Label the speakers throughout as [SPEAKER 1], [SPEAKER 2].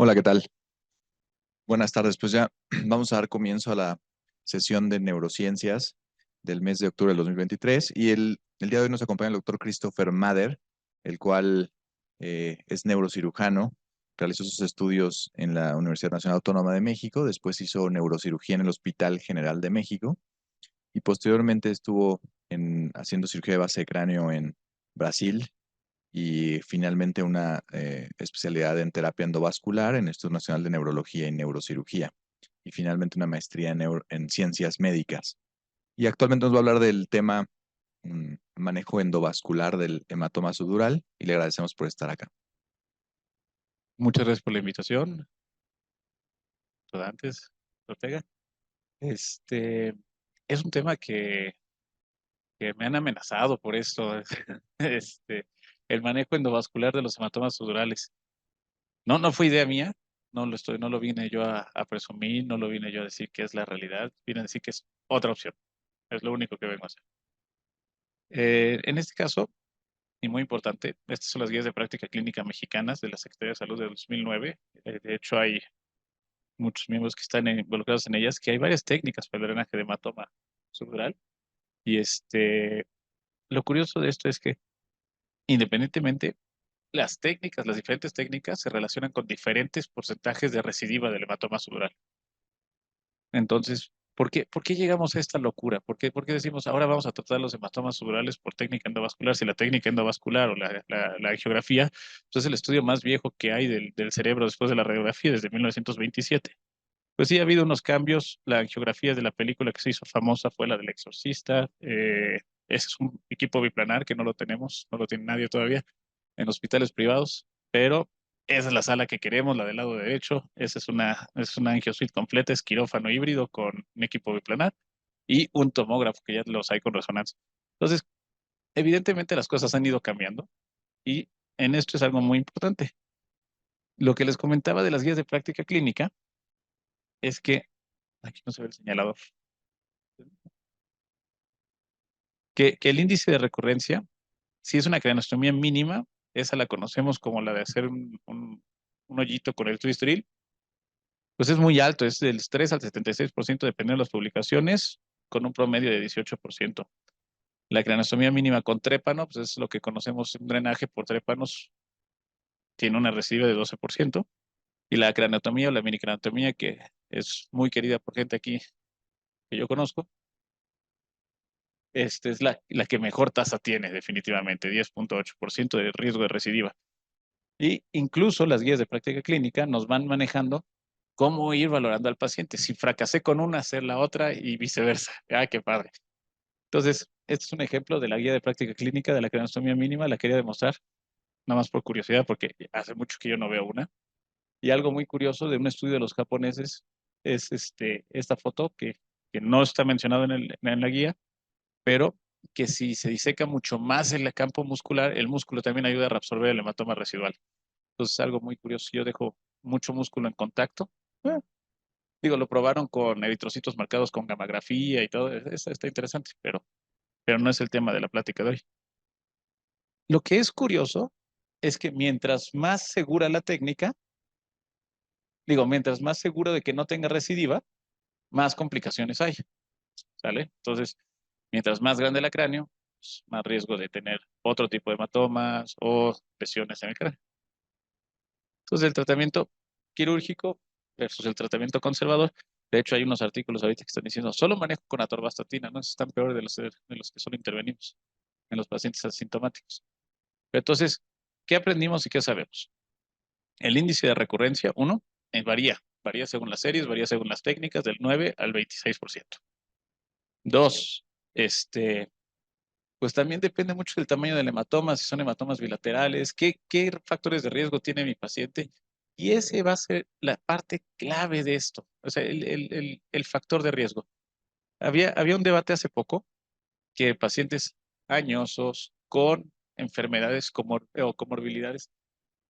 [SPEAKER 1] Hola, ¿qué tal? Buenas tardes. Pues ya vamos a dar comienzo a la sesión de neurociencias del mes de octubre del 2023 y el día de hoy nos acompaña el doctor Christopher Mather, el cual es neurocirujano, realizó sus estudios en la Universidad Nacional Autónoma de México, después hizo neurocirugía en el Hospital General de México y posteriormente estuvo haciendo cirugía de base de cráneo en Brasil y finalmente una especialidad en terapia endovascular en el Instituto Nacional de Neurología y Neurocirugía y finalmente una maestría en ciencias médicas. Y actualmente nos va a hablar del tema manejo endovascular del hematoma subdural y le agradecemos por estar acá.
[SPEAKER 2] Muchas gracias por la invitación, Rodantes, Ortega. Este es un tema que me han amenazado por esto, el manejo endovascular de los hematomas sudorales. No fue idea mía, no lo vine yo a presumir, no lo vine yo a decir que es la realidad, vine a decir que es otra opción, es lo único que vengo a hacer. En este caso, y muy importante, estas son las guías de práctica clínica mexicanas de la Secretaría de Salud de 2009. De hecho, hay muchos miembros que están involucrados en ellas, que hay varias técnicas para el drenaje de hematoma subdural. Y lo curioso de esto es que independientemente, las diferentes técnicas se relacionan con diferentes porcentajes de recidiva del hematoma subdural. Entonces, ¿por qué llegamos a esta locura? ¿Por qué decimos ahora vamos a tratar los hematomas subdurales por técnica endovascular? Si la técnica endovascular o la angiografía, pues es el estudio más viejo que hay del cerebro después de la radiografía desde 1927. Pues sí, ha habido unos cambios. La angiografía de la película que se hizo famosa fue la del Exorcista. Ese es un equipo biplanar que no lo tenemos, no lo tiene nadie todavía en hospitales privados, pero esa es la sala que queremos, la del lado derecho. Esa es una angiosuite completa, es quirófano híbrido con un equipo biplanar y un tomógrafo que ya los hay con resonancia. Entonces, evidentemente las cosas han ido cambiando y en esto es algo muy importante. Lo que les comentaba de las guías de práctica clínica es que, aquí no se ve el señalador, que el índice de recurrencia, si es una craneostomía mínima, esa la conocemos como la de hacer un hoyito con el tristoril, pues es muy alto, es del 3 al 76%, dependiendo de las publicaciones, con un promedio de 18%. La craneostomía mínima con trépano, pues es lo que conocemos, un drenaje por trépanos, tiene una recidiva de 12%. Y la craneotomía o la minicraneotomía, que es muy querida por gente aquí que yo conozco, es la que mejor tasa tiene, definitivamente, 10.8% de riesgo de recidiva. Y incluso las guías de práctica clínica nos van manejando cómo ir valorando al paciente. Si fracasé con una, hacer la otra y viceversa. Ah, qué padre. Entonces, este es un ejemplo de la guía de práctica clínica de la craneostomía mínima. La quería demostrar, nada más por curiosidad, porque hace mucho que yo no veo una. Y algo muy curioso de un estudio de los japoneses es esta foto que no está mencionado en la guía, pero que si se diseca mucho más el campo muscular, el músculo también ayuda a reabsorber el hematoma residual. Entonces, algo muy curioso. Yo dejo mucho músculo en contacto. Digo, lo probaron con eritrocitos marcados con gammagrafía y todo. Está interesante, pero no es el tema de la plática de hoy. Lo que es curioso es que mientras más segura la técnica, mientras más seguro de que no tenga recidiva, más complicaciones hay, ¿sale? Entonces, mientras más grande el cráneo, pues, más riesgo de tener otro tipo de hematomas o lesiones en el cráneo. Entonces, el tratamiento quirúrgico versus el tratamiento conservador. De hecho, hay unos artículos ahorita que están diciendo solo manejo con atorvastatina, ¿no? Están peor de los que solo intervenimos en los pacientes asintomáticos. Pero entonces, ¿qué aprendimos y qué sabemos? El índice de recurrencia, uno, varía según las series, varía según las técnicas, del 9 al 26%. Dos, pues también depende mucho del tamaño del hematoma, si son hematomas bilaterales, qué factores de riesgo tiene mi paciente. Y ese va a ser la parte clave de esto, o sea, el factor de riesgo. Había un debate hace poco que pacientes añosos con enfermedades o comorbilidades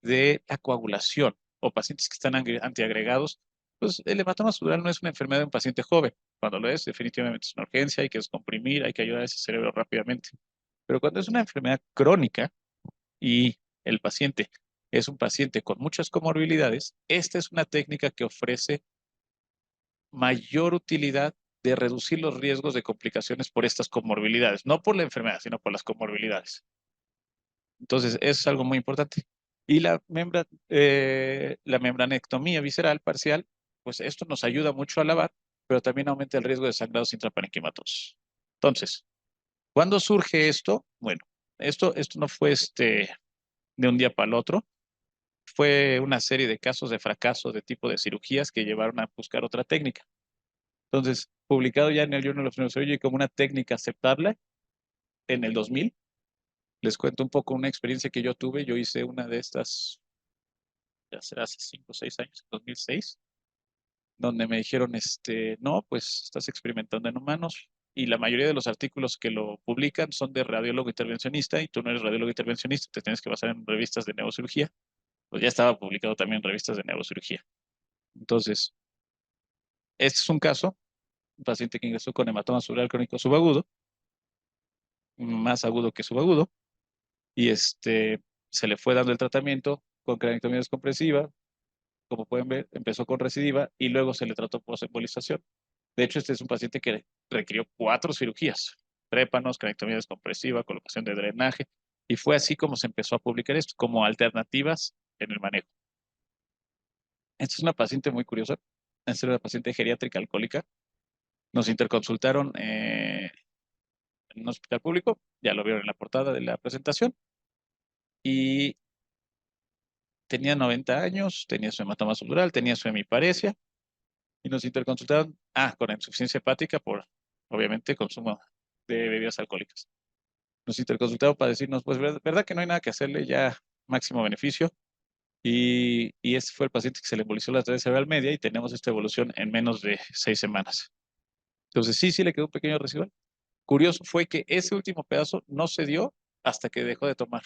[SPEAKER 2] de la coagulación o pacientes que están antiagregados, pues el hematoma subdural no es una enfermedad de un paciente joven. Cuando lo es, definitivamente es una urgencia, hay que descomprimir, hay que ayudar a ese cerebro rápidamente. Pero cuando es una enfermedad crónica y el paciente es un paciente con muchas comorbilidades, esta es una técnica que ofrece mayor utilidad de reducir los riesgos de complicaciones por estas comorbilidades, no por la enfermedad, sino por las comorbilidades. Entonces, eso es algo muy importante. Y la membranectomía visceral parcial, pues esto nos ayuda mucho a lavar, pero también aumenta el riesgo de sangrados intraparenquimatosos. Entonces, ¿cuándo surge esto? Bueno, esto no fue de un día para el otro. Fue una serie de casos de fracaso de tipo de cirugías que llevaron a buscar otra técnica. Entonces, publicado ya en el Journal of Neurosurgery como una técnica aceptable en el 2000. Les cuento un poco una experiencia que yo tuve. Yo hice una de estas, ya será hace 5 o 6 años, 2006, donde me dijeron, no, pues estás experimentando en humanos. Y la mayoría de los artículos que lo publican son de radiólogo intervencionista y tú no eres radiólogo intervencionista, te tienes que basar en revistas de neurocirugía. Pues ya estaba publicado también en revistas de neurocirugía. Entonces, este es un caso, un paciente que ingresó con hematoma subdural crónico subagudo, más agudo que subagudo, y se le fue dando el tratamiento con craniotomía descompresiva. Como pueden ver, empezó con recidiva y luego se le trató posembolización. De hecho, este es un paciente que requirió 4 cirugías: trépanos, craniotomía descompresiva, colocación de drenaje, y fue así como se empezó a publicar esto como alternativas en el manejo. Esta es una paciente muy curiosa. Esta es una paciente geriátrica alcohólica. Nos interconsultaron en un hospital público, ya lo vieron en la portada de la presentación, y tenía 90 años, tenía su hematoma subdural, tenía su hemiparesia, y nos interconsultaron, con insuficiencia hepática por, obviamente, consumo de bebidas alcohólicas. Nos interconsultaron para decirnos, pues, verdad que no hay nada que hacerle, ya máximo beneficio, y ese fue el paciente que se le embolizó la arteria cerebral media y tenemos esta evolución en menos de 6 semanas. Entonces, sí le quedó un pequeño residual. Curioso fue que ese último pedazo no se dio hasta que dejó de tomar.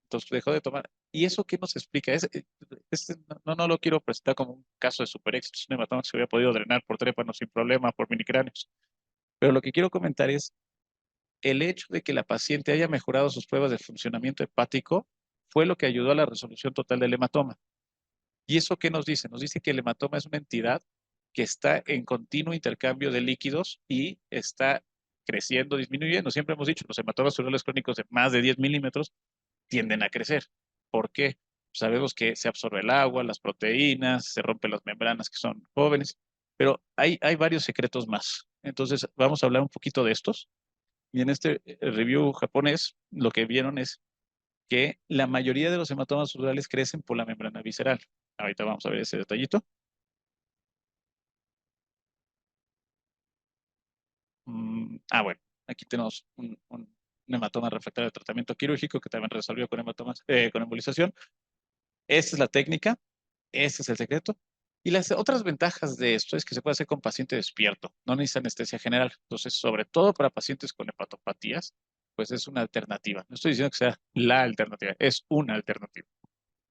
[SPEAKER 2] Entonces dejó de tomar. ¿Y eso qué nos explica? No lo quiero presentar como un caso de super éxito. Es un hematoma que se había podido drenar por trépanos sin problema, por minicráneos. Pero lo que quiero comentar es el hecho de que la paciente haya mejorado sus pruebas de funcionamiento hepático fue lo que ayudó a la resolución total del hematoma. ¿Y eso qué nos dice? Nos dice que el hematoma es una entidad que está en continuo intercambio de líquidos y está creciendo, disminuyendo. Siempre hemos dicho, los hematomas cerebrales crónicos de más de 10 milímetros tienden a crecer. ¿Por qué? Sabemos que se absorbe el agua, las proteínas, se rompen las membranas que son jóvenes, pero hay varios secretos más. Entonces, vamos a hablar un poquito de estos. Y en este review japonés, lo que vieron es que la mayoría de los hematomas cerebrales crecen por la membrana visceral. Ahorita vamos a ver ese detallito. Bueno, aquí tenemos un hematoma refractario de tratamiento quirúrgico que también resolvió con con embolización. Esta es la técnica, ese es el secreto. Y las otras ventajas de esto es que se puede hacer con paciente despierto, no necesita anestesia general. Entonces, sobre todo para pacientes con hepatopatías, pues es una alternativa. No estoy diciendo que sea la alternativa, es una alternativa.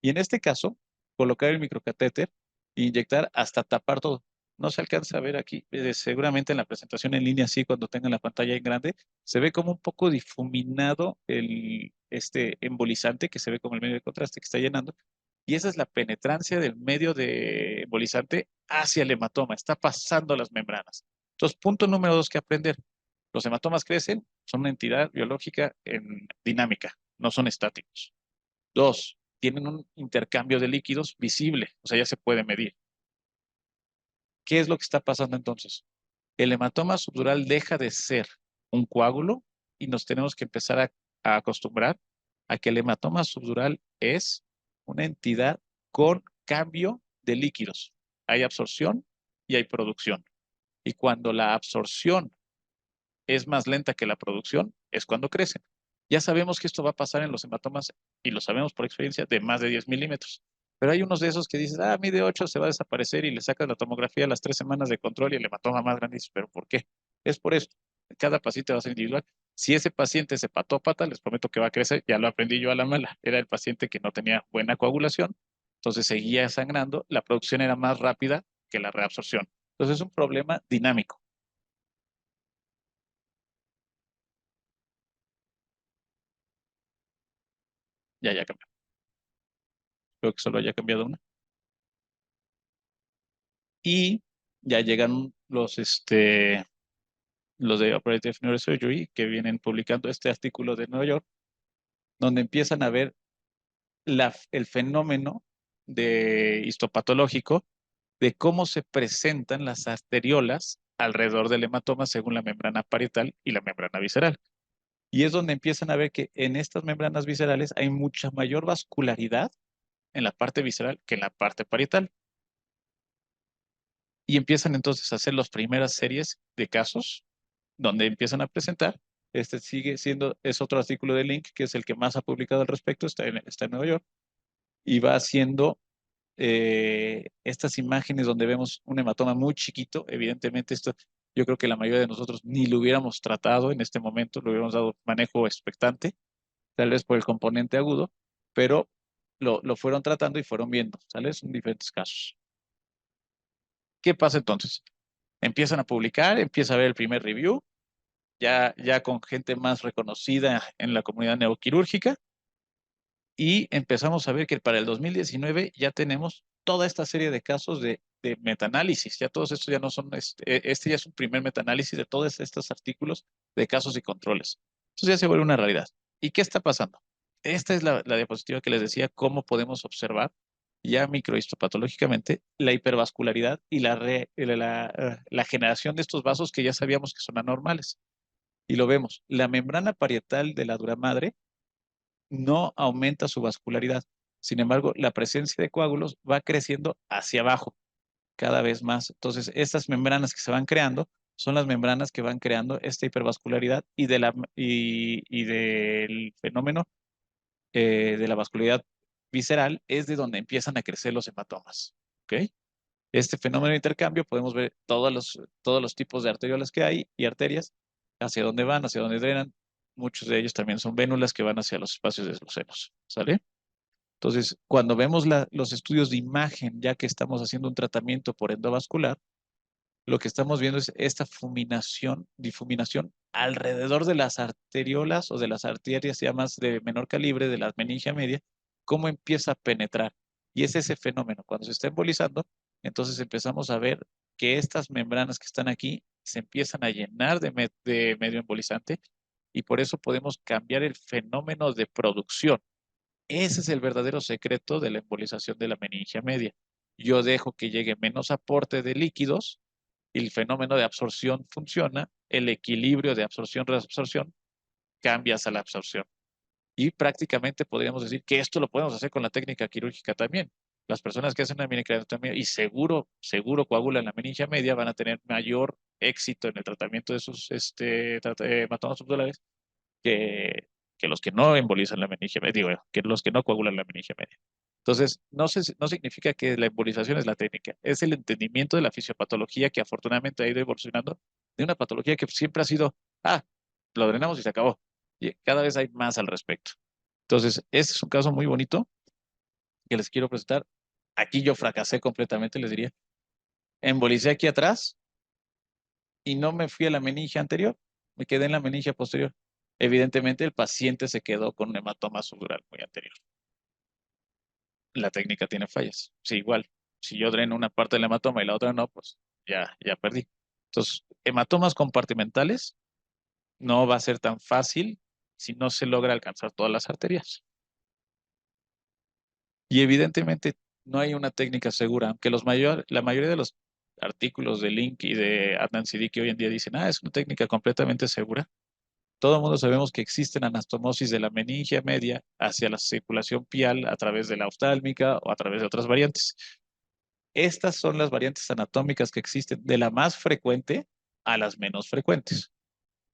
[SPEAKER 2] Y en este caso, colocar el microcatéter e inyectar hasta tapar todo. No se alcanza a ver aquí, seguramente en la presentación en línea, sí, cuando tengan la pantalla en grande, se ve como un poco difuminado este embolizante, que se ve como el medio de contraste que está llenando, y esa es la penetrancia del medio de embolizante hacia el hematoma, está pasando las membranas. Entonces, punto número 2 que aprender. Los hematomas crecen, son una entidad biológica en dinámica, no son estáticos. 2, tienen un intercambio de líquidos visible, o sea, ya se puede medir. ¿Qué es lo que está pasando entonces? El hematoma subdural deja de ser un coágulo y nos tenemos que empezar a acostumbrar a que el hematoma subdural es una entidad con cambio de líquidos. Hay absorción y hay producción. Y cuando la absorción es más lenta que la producción, es cuando crecen. Ya sabemos que esto va a pasar en los hematomas, y lo sabemos por experiencia, de más de 10 milímetros. Pero hay unos de esos que dices, mide 8, se va a desaparecer, y le sacas la tomografía a las 3 semanas de control y el hematoma más grande. Dices, ¿pero por qué? Es por esto. Cada paciente va a ser individual. Si ese paciente es hepatópata, les prometo que va a crecer. Ya lo aprendí yo a la mala. Era el paciente que no tenía buena coagulación, entonces seguía sangrando. La producción era más rápida que la reabsorción. Entonces es un problema dinámico. Ya cambió. creo que solo haya cambiado una. Y ya llegan los de Operative Neurosurgery, que vienen publicando este artículo de Nueva York, donde empiezan a ver el fenómeno de histopatológico de cómo se presentan las arteriolas alrededor del hematoma según la membrana parietal y la membrana visceral. Y es donde empiezan a ver que en estas membranas viscerales hay mucha mayor vascularidad en la parte visceral que en la parte parietal. Y empiezan entonces a hacer las primeras series de casos donde empiezan a presentar. Este sigue siendo, es otro artículo de Link, que es el que más ha publicado al respecto, está en Nueva York, y va haciendo estas imágenes donde vemos un hematoma muy chiquito. Evidentemente, esto yo creo que la mayoría de nosotros ni lo hubiéramos tratado en este momento, lo hubiéramos dado manejo expectante, tal vez por el componente agudo, pero lo fueron tratando y fueron viendo, ¿sale? Son diferentes casos. ¿Qué pasa entonces? Empiezan a publicar, empieza a ver el primer review, ya con gente más reconocida en la comunidad neuroquirúrgica, y empezamos a ver que para el 2019 ya tenemos toda esta serie de casos de metaanálisis. Ya todos estos ya no son, este ya es un primer metaanálisis de todos estos artículos de casos y controles. Entonces ya se vuelve una realidad. ¿Y qué está pasando? Esta es la diapositiva que les decía, cómo podemos observar ya microhistopatológicamente la hipervascularidad y la generación de estos vasos que ya sabíamos que son anormales. Y lo vemos. La membrana parietal de la dura madre no aumenta su vascularidad. Sin embargo, la presencia de coágulos va creciendo hacia abajo cada vez más. Entonces, estas membranas que se van creando son las membranas que van creando esta hipervascularidad y del fenómeno de la vascularidad visceral es de donde empiezan a crecer los hematomas. ¿Ok? Este fenómeno de intercambio podemos ver todos los tipos de arteriolas que hay y arterias, hacia dónde van, hacia dónde drenan. Muchos de ellos también son vénulas que van hacia los espacios de los senos. ¿Sale? Entonces, cuando vemos los estudios de imagen, ya que estamos haciendo un tratamiento por endovascular, lo que estamos viendo es esta difuminación alrededor de las arteriolas o de las arterias ya más de menor calibre, de la meningia media, cómo empieza a penetrar. Y es ese fenómeno. Cuando se está embolizando, entonces empezamos a ver que estas membranas que están aquí se empiezan a llenar de medio embolizante y por eso podemos cambiar el fenómeno de producción. Ese es el verdadero secreto de la embolización de la meningia media. Yo dejo que llegue menos aporte de líquidos y el fenómeno de absorción funciona, el equilibrio de absorción-reabsorción cambia hacia la absorción. Y prácticamente podríamos decir que esto lo podemos hacer con la técnica quirúrgica también. Las personas que hacen una minicraniotomía y seguro coagulan la meningia media van a tener mayor éxito en el tratamiento de sus hematomas subdurales que, que los que no embolizan la meningia media, digo, que los que no coagulan la meningia media. Entonces, no significa que la embolización es la técnica, es el entendimiento de la fisiopatología que afortunadamente ha ido evolucionando de una patología que siempre ha sido, lo drenamos y se acabó. Y cada vez hay más al respecto. Entonces, este es un caso muy bonito que les quiero presentar. Aquí yo fracasé completamente, les diría. Embolicé aquí atrás y no me fui a la meningia anterior, me quedé en la meningia posterior. Evidentemente, el paciente se quedó con un hematoma subdural muy anterior. La técnica tiene fallas. Sí, igual. Si yo dreno una parte del hematoma y la otra no, pues ya perdí. Entonces, hematomas compartimentales no va a ser tan fácil si no se logra alcanzar todas las arterias. Y evidentemente no hay una técnica segura, aunque la mayoría de los artículos de Link y de Adnan Siddiqui hoy en día dicen, es una técnica completamente segura. Todo el mundo sabemos que existen anastomosis de la meningia media hacia la circulación pial a través de la oftálmica o a través de otras variantes. Estas son las variantes anatómicas que existen, de la más frecuente a las menos frecuentes.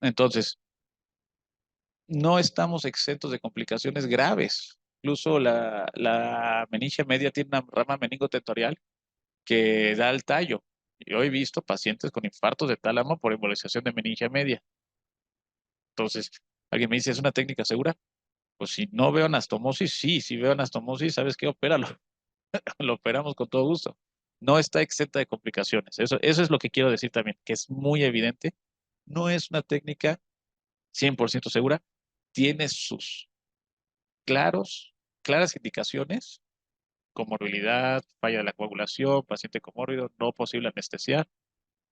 [SPEAKER 2] Entonces, no estamos exentos de complicaciones graves. Incluso la meningia media tiene una rama meningotentorial que da al tallo. Yo he visto pacientes con infartos de tálamo por embolización de meningia media. Entonces, alguien me dice, ¿es una técnica segura? Pues si no veo anastomosis, sí, si veo anastomosis, ¿sabes qué? Opéralo. Lo operamos con todo gusto. No está exenta de complicaciones. Eso es lo que quiero decir también, que es muy evidente. No es una técnica 100% segura. Tiene sus claras indicaciones comorbilidad, falla de la coagulación, paciente comórbido, no posible anestesiar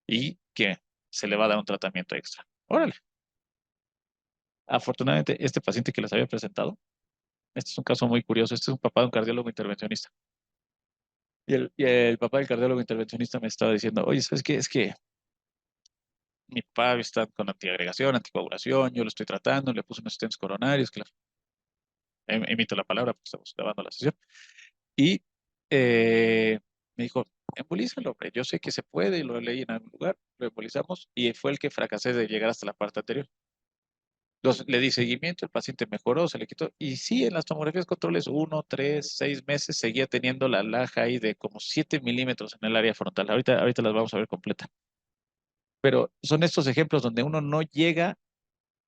[SPEAKER 2] y que se le va a dar un tratamiento extra. Órale. Afortunadamente, este paciente que les había presentado, este es un caso muy curioso, este es un papá de un cardiólogo intervencionista. Y el papá del cardiólogo intervencionista me estaba diciendo, oye, ¿sabes qué? Es que mi papá está con antiagregación, anticoagulación, yo lo estoy tratando, le puse unos stents coronarios, claro, emito la palabra porque estamos grabando la sesión. Y me dijo, embolízalo, hombre, yo sé que se puede, lo leí en algún lugar, lo embolizamos y fue el que fracasé de llegar hasta la parte anterior. Entonces, le di seguimiento, el paciente mejoró, se le quitó. Y sí, en las tomografías controles 1, 3, 6 meses seguía teniendo la laja ahí de como 7 milímetros en el área frontal. Ahorita las vamos a ver completa. Pero son estos ejemplos donde uno no llega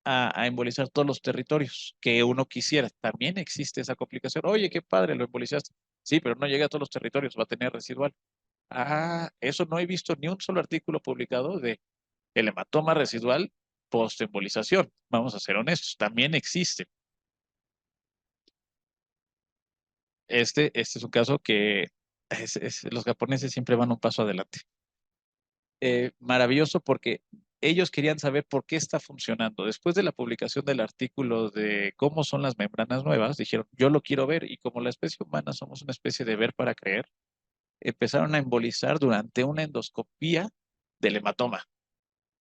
[SPEAKER 2] a embolizar todos los territorios que uno quisiera. También existe esa complicación. Oye, qué padre, lo embolizaste. Sí, pero no llega a todos los territorios, va a tener residual. Ah, eso no he visto ni un solo artículo publicado de el hematoma residual post-embolización. Vamos a ser honestos, también existe. Este es un caso que los japoneses siempre van un paso adelante. Maravilloso porque ellos querían saber por qué está funcionando. Después de la publicación del artículo de cómo son las membranas nuevas, dijeron, yo lo quiero ver. Y como la especie humana somos una especie de ver para creer, empezaron a embolizar durante una endoscopía del hematoma.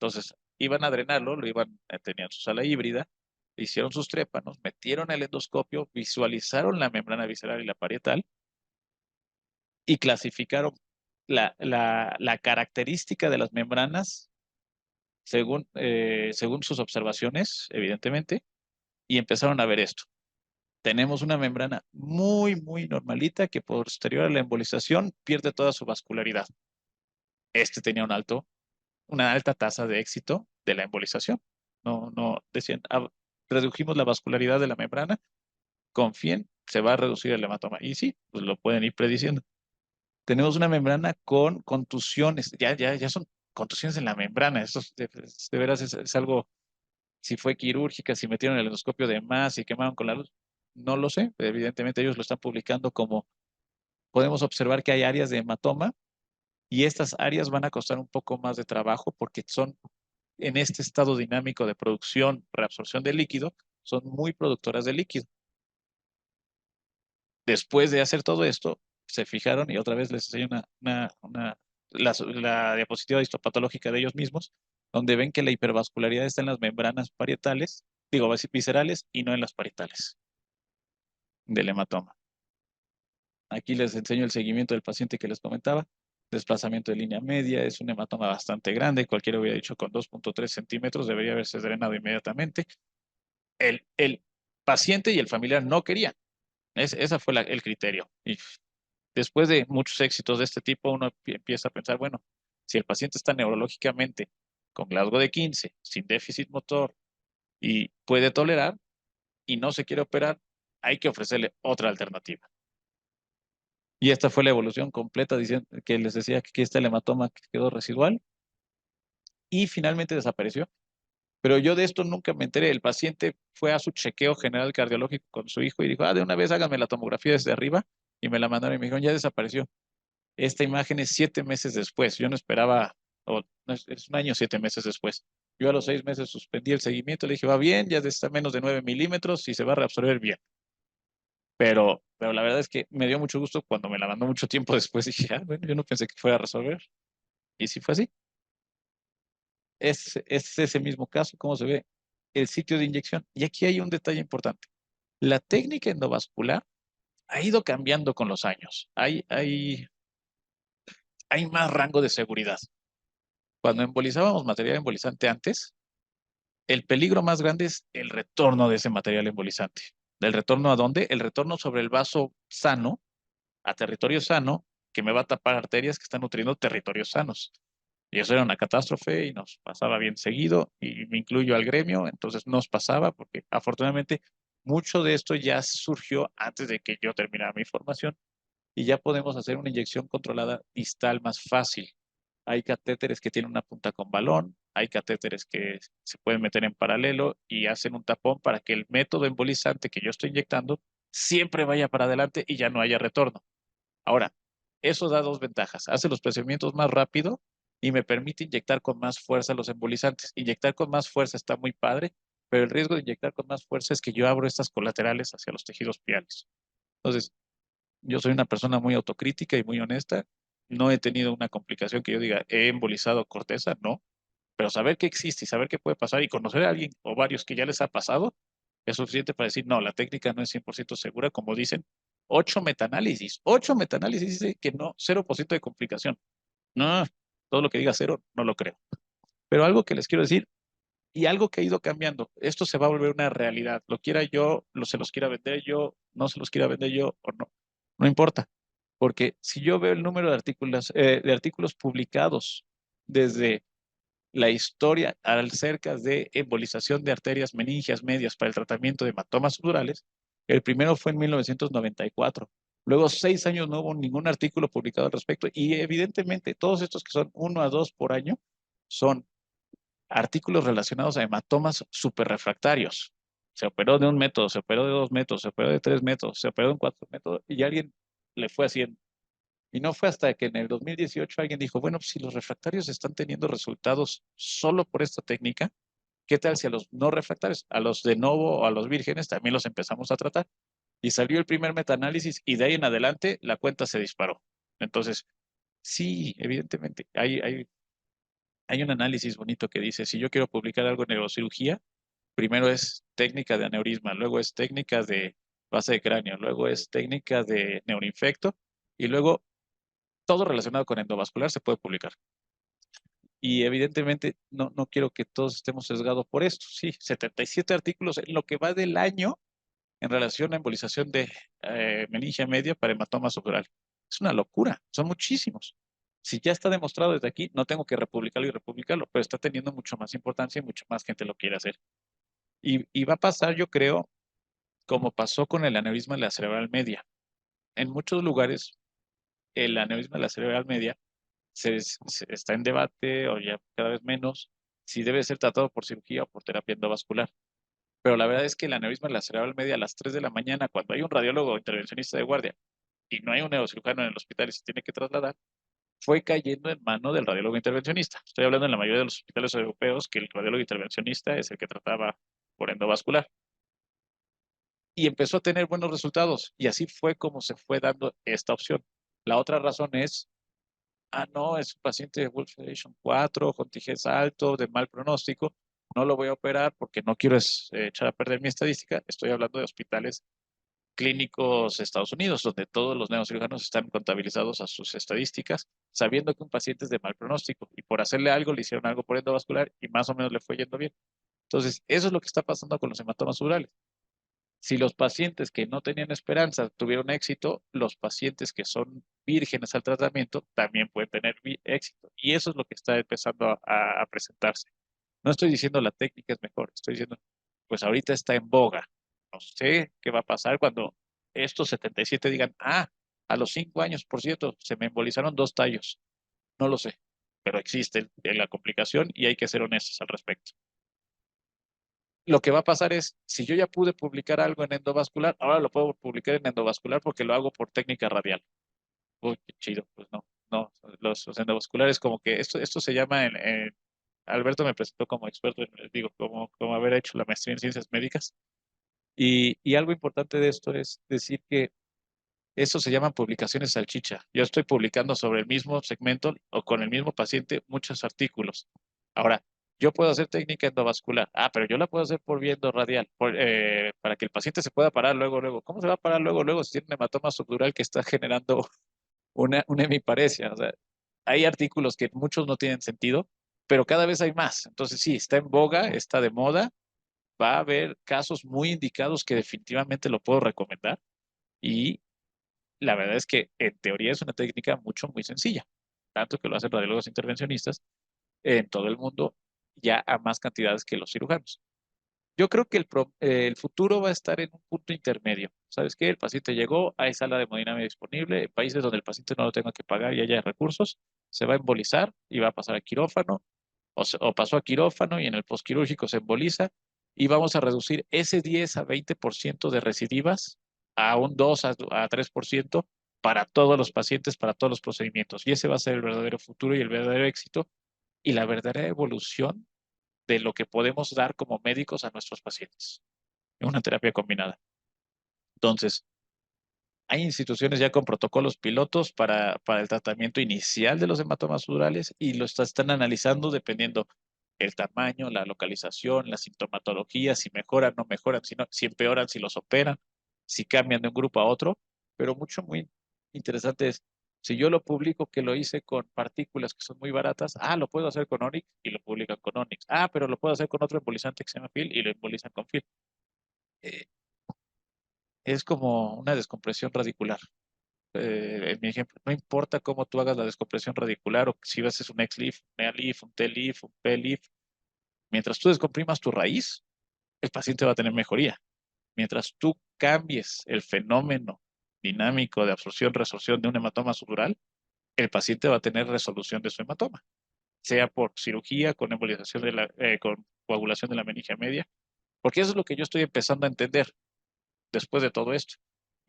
[SPEAKER 2] Entonces, iban a drenarlo, tenían su sala híbrida, hicieron sus trépanos, metieron el endoscopio, visualizaron la membrana visceral y la parietal y clasificaron la característica de las membranas según sus observaciones, evidentemente, y empezaron a ver esto. Tenemos una membrana muy, muy normalita que posterior a la embolización pierde toda su vascularidad. Este tenía una alta tasa de éxito de la embolización. No, decían, redujimos la vascularidad de la membrana, confíen, se va a reducir el hematoma. Y sí, pues lo pueden ir prediciendo. Tenemos una membrana con contusiones, ya son contusiones en la membrana. Esto de veras es algo, si fue quirúrgica, si metieron el endoscopio de más y quemaron con la luz, no lo sé. Evidentemente ellos lo están publicando como podemos observar que hay áreas de hematoma y estas áreas van a costar un poco más de trabajo porque son en este estado dinámico de producción, reabsorción de líquido, son muy productoras de líquido. Después de hacer todo esto, se fijaron y otra vez les enseño la diapositiva histopatológica de ellos mismos, donde ven que la hipervascularidad está en las membranas parietales, digo, viscerales y no en las parietales del hematoma. Aquí les enseño el seguimiento del paciente que les comentaba. Desplazamiento de línea media, es un hematoma bastante grande, cualquiera hubiera dicho con 2.3 centímetros, debería haberse drenado inmediatamente. El paciente y el familiar no querían. Ese fue el criterio. Y después de muchos éxitos de este tipo, uno empieza a pensar, bueno, si el paciente está neurológicamente con Glasgow de 15, sin déficit motor y puede tolerar y no se quiere operar, hay que ofrecerle otra alternativa. Y esta fue la evolución completa, diciendo que les decía que aquí está el hematoma que quedó residual y finalmente desapareció. Pero yo de esto nunca me enteré. El paciente fue a su chequeo general cardiológico con su hijo y dijo, de una vez hágame la tomografía desde arriba. Y me la mandaron y me dijeron, ya desapareció. Esta imagen es 7 meses después. Yo no esperaba, no, es un año, 7 meses después. Yo a los 6 meses suspendí el seguimiento. Le dije, va bien, ya está menos de 9 milímetros y se va a reabsorber bien. Pero la verdad es que me dio mucho gusto cuando me la mandó mucho tiempo después. Dije, bueno, yo no pensé que fuera a resolver. Y sí fue así. Es ese mismo caso, cómo se ve el sitio de inyección. Y aquí hay un detalle importante. La técnica endovascular ha ido cambiando con los años. Hay más rango de seguridad. Cuando embolizábamos material embolizante antes, el peligro más grande es el retorno de ese material embolizante. ¿El retorno a dónde? El retorno sobre el vaso sano, a territorio sano, que me va a tapar arterias que están nutriendo territorios sanos. Y eso era una catástrofe y nos pasaba bien seguido, y me incluyo al gremio, entonces nos pasaba porque afortunadamente mucho de esto ya surgió antes de que yo terminara mi formación y ya podemos hacer una inyección controlada distal más fácil. Hay catéteres que tienen una punta con balón, hay catéteres que se pueden meter en paralelo y hacen un tapón para que el método embolizante que yo estoy inyectando siempre vaya para adelante y ya no haya retorno. Ahora, eso da dos ventajas. Hace los procedimientos más rápido y me permite inyectar con más fuerza los embolizantes. Inyectar con más fuerza está muy padre, pero el riesgo de inyectar con más fuerza es que yo abro estas colaterales hacia los tejidos piales. Entonces, yo soy una persona muy autocrítica y muy honesta. No he tenido una complicación que yo diga, he embolizado corteza, no. Pero saber que existe y saber qué puede pasar y conocer a alguien o varios que ya les ha pasado es suficiente para decir, no, la técnica no es 100% segura, como dicen. 8 metaanálisis dice que no, 0% de complicación. No, todo lo que diga cero, no lo creo. Pero algo que les quiero decir y algo que ha ido cambiando, esto se va a volver una realidad. Lo quiera yo, se los quiera vender yo, no se los quiera vender yo o no. No importa. Porque si yo veo el número de artículos publicados desde la historia acerca de embolización de arterias meningias medias para el tratamiento de hematomas subdurales, el primero fue en 1994. Luego, 6 años no hubo ningún artículo publicado al respecto y evidentemente todos estos que son 1 a 2 por año son artículos relacionados a hematomas superrefractarios. Se operó de 1 método, se operó de 2 métodos, se operó de 3 métodos, se operó en 4 métodos y alguien le fue haciendo. Y no fue hasta que en el 2018 alguien dijo, bueno, pues si los refractarios están teniendo resultados solo por esta técnica, ¿qué tal si a los no refractarios, a los de novo o a los vírgenes también los empezamos a tratar? Y salió el primer metaanálisis y de ahí en adelante la cuenta se disparó. Entonces, sí, evidentemente, hay un análisis bonito que dice, si yo quiero publicar algo en neurocirugía, primero es técnica de aneurisma, luego es técnica de base de cráneo, luego es técnica de neuroinfecto y luego todo relacionado con endovascular se puede publicar. Y evidentemente no quiero que todos estemos sesgados por esto. Sí, 77 artículos en lo que va del año en relación a embolización de meningia media para hematoma subdural. Es una locura, son muchísimos. Si ya está demostrado desde aquí, no tengo que republicarlo y republicarlo, pero está teniendo mucho más importancia y mucha más gente lo quiere hacer. Y va a pasar, yo creo, como pasó con el aneurisma de la cerebral media. En muchos lugares, el aneurisma de la cerebral media está en debate, o ya cada vez menos, si debe ser tratado por cirugía o por terapia endovascular. Pero la verdad es que el aneurisma de la cerebral media a las 3 de la mañana, cuando hay un radiólogo intervencionista de guardia y no hay un neurocirujano en el hospital y se tiene que trasladar, fue cayendo en mano del radiólogo intervencionista. Estoy hablando en la mayoría de los hospitales europeos que el radiólogo intervencionista es el que trataba por endovascular. Y empezó a tener buenos resultados y así fue como se fue dando esta opción. La otra razón es no, es un paciente de Wolf Federation 4 con TGS alto, de mal pronóstico, no lo voy a operar porque no quiero echar a perder mi estadística. Estoy hablando de hospitales clínicos de Estados Unidos, donde todos los neurocirujanos están contabilizados a sus estadísticas, sabiendo que un paciente es de mal pronóstico y por hacerle algo le hicieron algo por endovascular y más o menos le fue yendo bien. Entonces, eso es lo que está pasando con los hematomas subdurales. Si los pacientes que no tenían esperanza tuvieron éxito, los pacientes que son vírgenes al tratamiento también pueden tener éxito. Y eso es lo que está empezando a presentarse. No estoy diciendo la técnica es mejor, estoy diciendo, pues ahorita está en boga. No sé qué va a pasar cuando estos 77 digan, a los 5 años, por cierto, se me embolizaron 2 tallos. No lo sé, pero existe la complicación y hay que ser honestos al respecto. Lo que va a pasar es, si yo ya pude publicar algo en endovascular, ahora lo puedo publicar en endovascular porque lo hago por técnica radial. Uy, qué chido, pues no, los endovasculares como que esto se llama, Alberto me presentó como experto, digo, como haber hecho la maestría en ciencias médicas. Y algo importante de esto es decir que eso se llaman publicaciones salchicha. Yo estoy publicando sobre el mismo segmento o con el mismo paciente muchos artículos. Ahora, yo puedo hacer técnica endovascular. Pero yo la puedo hacer por viendo radial, para que el paciente se pueda parar luego, luego. ¿Cómo se va a parar luego, luego si tiene un hematoma subdural que está generando una hemiparesia? O sea, hay artículos que muchos no tienen sentido, pero cada vez hay más. Entonces, sí, está en boga, está de moda. Va a haber casos muy indicados que definitivamente lo puedo recomendar. Y la verdad es que en teoría es una técnica muy sencilla, tanto que lo hacen radiólogos intervencionistas en todo el mundo ya a más cantidades que los cirujanos. Yo creo que el futuro va a estar en un punto intermedio. ¿Sabes qué? El paciente llegó, hay sala de hemodinámica disponible, en países donde el paciente no lo tenga que pagar y haya recursos, se va a embolizar y va a pasar a quirófano, o pasó a quirófano y en el postquirúrgico se emboliza y vamos a reducir ese 10 a 20% de recidivas a un 2 a 3% para todos los pacientes, para todos los procedimientos. Y ese va a ser el verdadero futuro y el verdadero éxito y la verdadera evolución de lo que podemos dar como médicos a nuestros pacientes en una terapia combinada. Entonces, hay instituciones ya con protocolos pilotos para el tratamiento inicial de los hematomas sudorales y lo están analizando dependiendo el tamaño, la localización, la sintomatología, si mejoran, no mejoran, si empeoran, si los operan, si cambian de un grupo a otro. Pero mucho, muy interesante es, si yo lo publico que lo hice con partículas que son muy baratas, lo puedo hacer con Onyx y lo publican con Onyx. Pero lo puedo hacer con otro embolizante que se llama FIL y lo embolizan con FIL. Es como una descompresión radicular. En mi ejemplo, no importa cómo tú hagas la descompresión radicular o si haces un X-Leaf, un E-Leaf, un T-Leaf, un P-Leaf, mientras tú descomprimas tu raíz, el paciente va a tener mejoría. Mientras tú cambies el fenómeno dinámico de absorción-resorción de un hematoma sudural, el paciente va a tener resolución de su hematoma, sea por cirugía, con embolización con coagulación de la meningia media, porque eso es lo que yo estoy empezando a entender después de todo esto.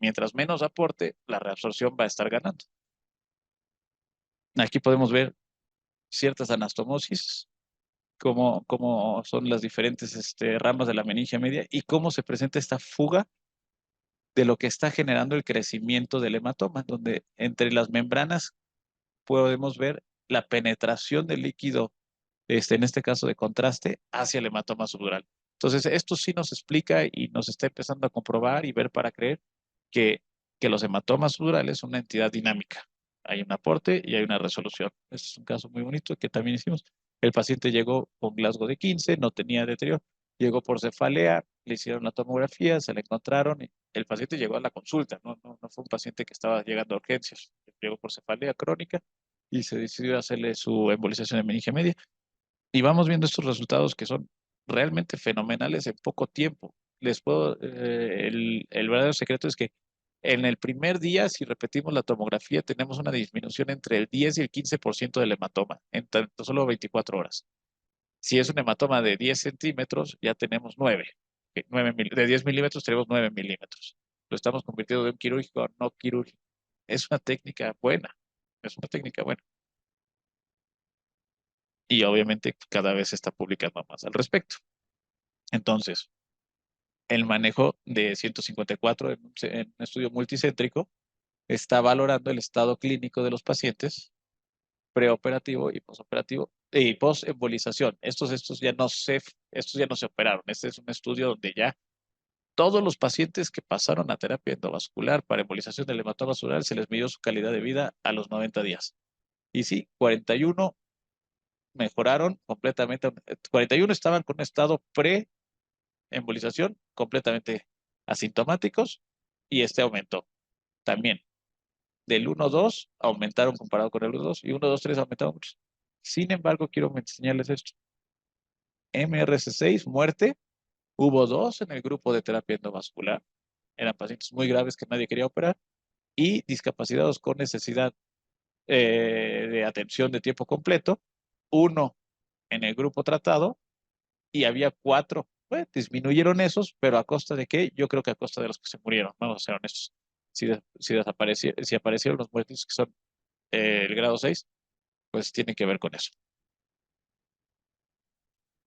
[SPEAKER 2] Mientras menos aporte, la reabsorción va a estar ganando. Aquí podemos ver ciertas anastomosis, cómo son las diferentes ramas de la meningia media y cómo se presenta esta fuga de lo que está generando el crecimiento del hematoma, donde entre las membranas podemos ver la penetración del líquido, en este caso de contraste, hacia el hematoma subdural. Entonces, esto sí nos explica y nos está empezando a comprobar y ver para creer que, que los hematomas subdurales son una entidad dinámica. Hay un aporte y hay una resolución. Este es un caso muy bonito que también hicimos. El paciente llegó con Glasgow de 15, no tenía deterioro, llegó por cefalea, le hicieron la tomografía, se la encontraron y el paciente llegó a la consulta, no fue un paciente que estaba llegando a urgencias, llegó por cefalea crónica y se decidió hacerle su embolización de meninge media. Y vamos viendo estos resultados que son realmente fenomenales en poco tiempo. El verdadero secreto es que en el primer día, si repetimos la tomografía, tenemos una disminución entre el 10 y el 15% del hematoma en tanto solo 24 horas. Si es un hematoma de 10 centímetros, ya tenemos 9. De 10 milímetros tenemos 9 milímetros. Lo estamos convirtiendo de un quirúrgico a no quirúrgico. Es una técnica buena. Es una técnica buena. Y obviamente cada vez se está publicando más al respecto. Entonces, el manejo de 154 en un estudio multicéntrico está valorando el estado clínico de los pacientes preoperativo y postoperativo y postembolización. Estos ya no se operaron. Este es un estudio donde ya todos los pacientes que pasaron a terapia endovascular para embolización del hematoma sural se les midió su calidad de vida a los 90 días. Y sí, 41 mejoraron completamente. 41 estaban con un estado pre-embolización completamente asintomáticos y este aumentó también. Del 1-2 aumentaron comparado con el 1-2 y 1-2-3 aumentaron mucho. Sin embargo, quiero enseñarles esto. MRC6, muerte, hubo 2 en el grupo de terapia endovascular. Eran pacientes muy graves que nadie quería operar y discapacitados con necesidad de atención de tiempo completo. 1 en el grupo tratado y había 4. Bueno, disminuyeron esos, pero ¿a costa de qué? Yo creo que a costa de los que se murieron, vamos a ser honestos. Si aparecieron los muertos que son el grado 6, pues tiene que ver con eso.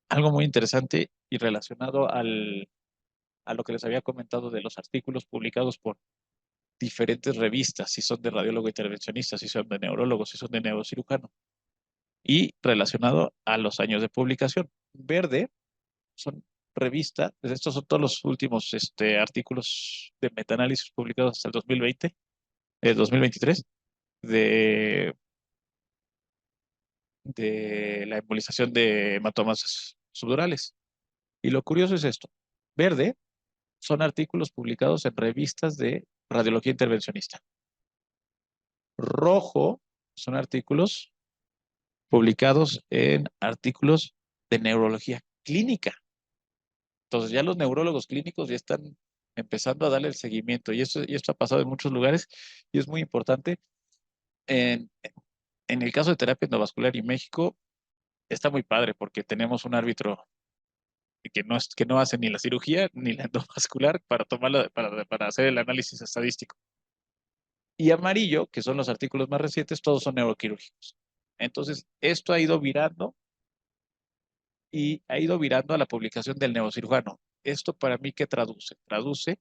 [SPEAKER 2] Algo muy interesante y relacionado a lo que les había comentado de los artículos publicados por diferentes revistas, si son de radiólogo intervencionista, si son de neurólogos, si son de neurocirujano, y relacionado a los años de publicación. Verde son revistas, pues estos son todos los últimos artículos de metaanálisis publicados hasta el 2020, 2023, de, de la embolización de hematomas subdurales. Y lo curioso es esto. Verde son artículos publicados en revistas de radiología intervencionista. Rojo son artículos publicados en artículos de neurología clínica. Entonces ya los neurólogos clínicos ya están empezando a darle el seguimiento y esto ha pasado en muchos lugares y es muy importante. En, en el caso de terapia endovascular y México está muy padre porque tenemos un árbitro que no hace ni la cirugía ni la endovascular para hacer el análisis estadístico. Y amarillo, que son los artículos más recientes, todos son neuroquirúrgicos. Entonces, esto ha ido virando y ha ido virando a la publicación del neurocirujano. ¿Esto para mí qué traduce? Traduce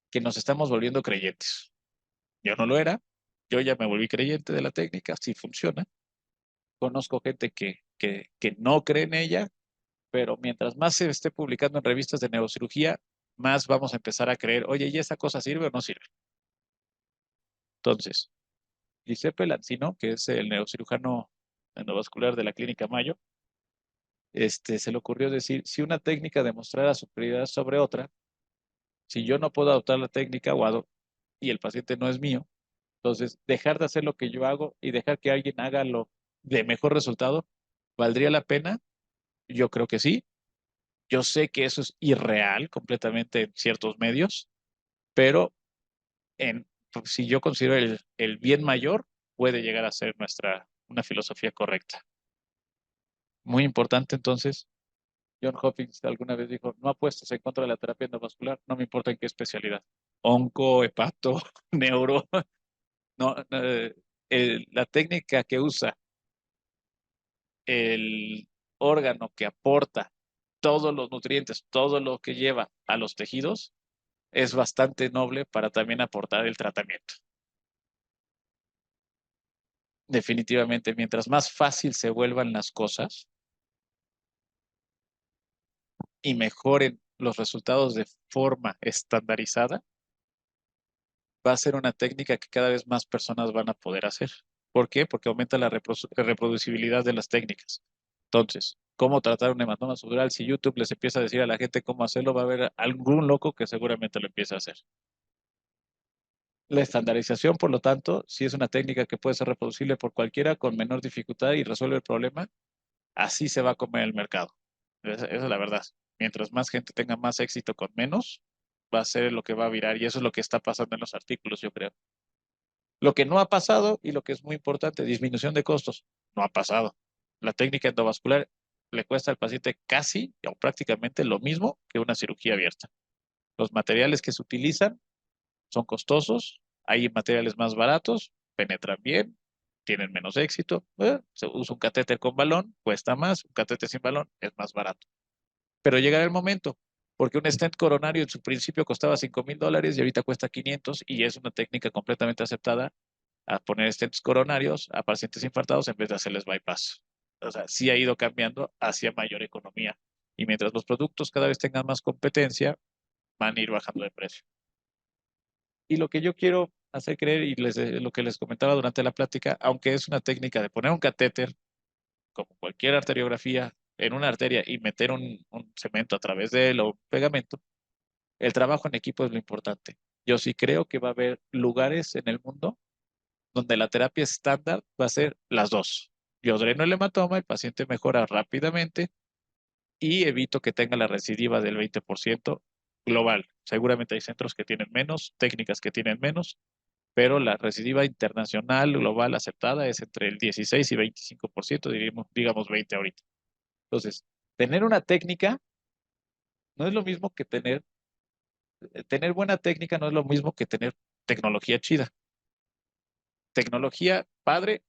[SPEAKER 2] que nos estamos volviendo creyentes. Yo no lo era, yo ya me volví creyente de la técnica, sí funciona. Conozco gente que no cree en ella, pero mientras más se esté publicando en revistas de neurocirugía, más vamos a empezar a creer, oye, ¿y esa cosa sirve o no sirve? Entonces, Giuseppe Lanzino, que es el neurocirujano endovascular de la Clínica Mayo, se le ocurrió decir, si una técnica demostrara superioridad sobre otra, si yo no puedo adoptar la técnica y el paciente no es mío, entonces dejar de hacer lo que yo hago y dejar que alguien haga lo de mejor resultado, ¿valdría la pena? Yo creo que sí. Yo sé que eso es irreal completamente en ciertos medios, pero si yo considero el bien mayor, puede llegar a ser una filosofía correcta. Muy importante entonces, John Hopkins alguna vez dijo, no apuestes en contra de la terapia endovascular, no me importa en qué especialidad. Onco, hepato, neuro, no, la técnica que usa el órgano que aporta todos los nutrientes, todo lo que lleva a los tejidos, es bastante noble para también aportar el tratamiento. Definitivamente, mientras más fácil se vuelvan las cosas y mejoren los resultados de forma estandarizada, va a ser una técnica que cada vez más personas van a poder hacer. ¿Por qué? Porque aumenta la reproducibilidad de las técnicas. Entonces, ¿cómo tratar un hematoma subdural? Si YouTube les empieza a decir a la gente cómo hacerlo, va a haber algún loco que seguramente lo empiece a hacer. La estandarización, por lo tanto, si es una técnica que puede ser reproducible por cualquiera con menor dificultad y resuelve el problema, así se va a comer el mercado. Esa es la verdad. Mientras más gente tenga más éxito con menos, va a ser lo que va a virar y eso es lo que está pasando en los artículos, yo creo. Lo que no ha pasado y lo que es muy importante, disminución de costos, no ha pasado. La técnica endovascular le cuesta al paciente casi o prácticamente lo mismo que una cirugía abierta. Los materiales que se utilizan son costosos, hay materiales más baratos, penetran bien, tienen menos éxito. Se usa un catéter con balón, cuesta más, un catéter sin balón es más barato. Pero llegará el momento, porque un stent coronario en su principio costaba $5,000 y ahorita cuesta 500 y es una técnica completamente aceptada a poner stents coronarios a pacientes infartados en vez de hacerles bypass. O sea, sí ha ido cambiando hacia mayor economía. Y mientras los productos cada vez tengan más competencia, van a ir bajando de precio. Y lo que yo quiero hacer creer y lo que les comentaba durante la plática, aunque es una técnica de poner un catéter, como cualquier arteriografía, en una arteria y meter un cemento a través de él o un pegamento, el trabajo en equipo es lo importante. Yo sí creo que va a haber lugares en el mundo donde la terapia estándar va a ser las dos. Yo dreno el hematoma, el paciente mejora rápidamente y evito que tenga la recidiva del 20% global. Seguramente hay centros que tienen menos, técnicas que tienen menos, pero la recidiva internacional global aceptada es entre el 16 y 25%, digamos 20 ahorita. Entonces, tener una técnica no es lo mismo que tener buena técnica no es lo mismo que tener tecnología chida. Tecnología padre,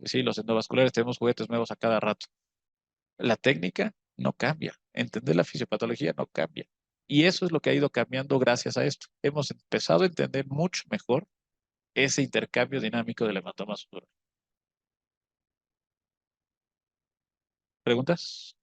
[SPEAKER 2] sí, los endovasculares tenemos juguetes nuevos a cada rato. La técnica no cambia, entender la fisiopatología no cambia. Y eso es lo que ha ido cambiando gracias a esto. Hemos empezado a entender mucho mejor ese intercambio dinámico del hematoma sutural. ¿Preguntas?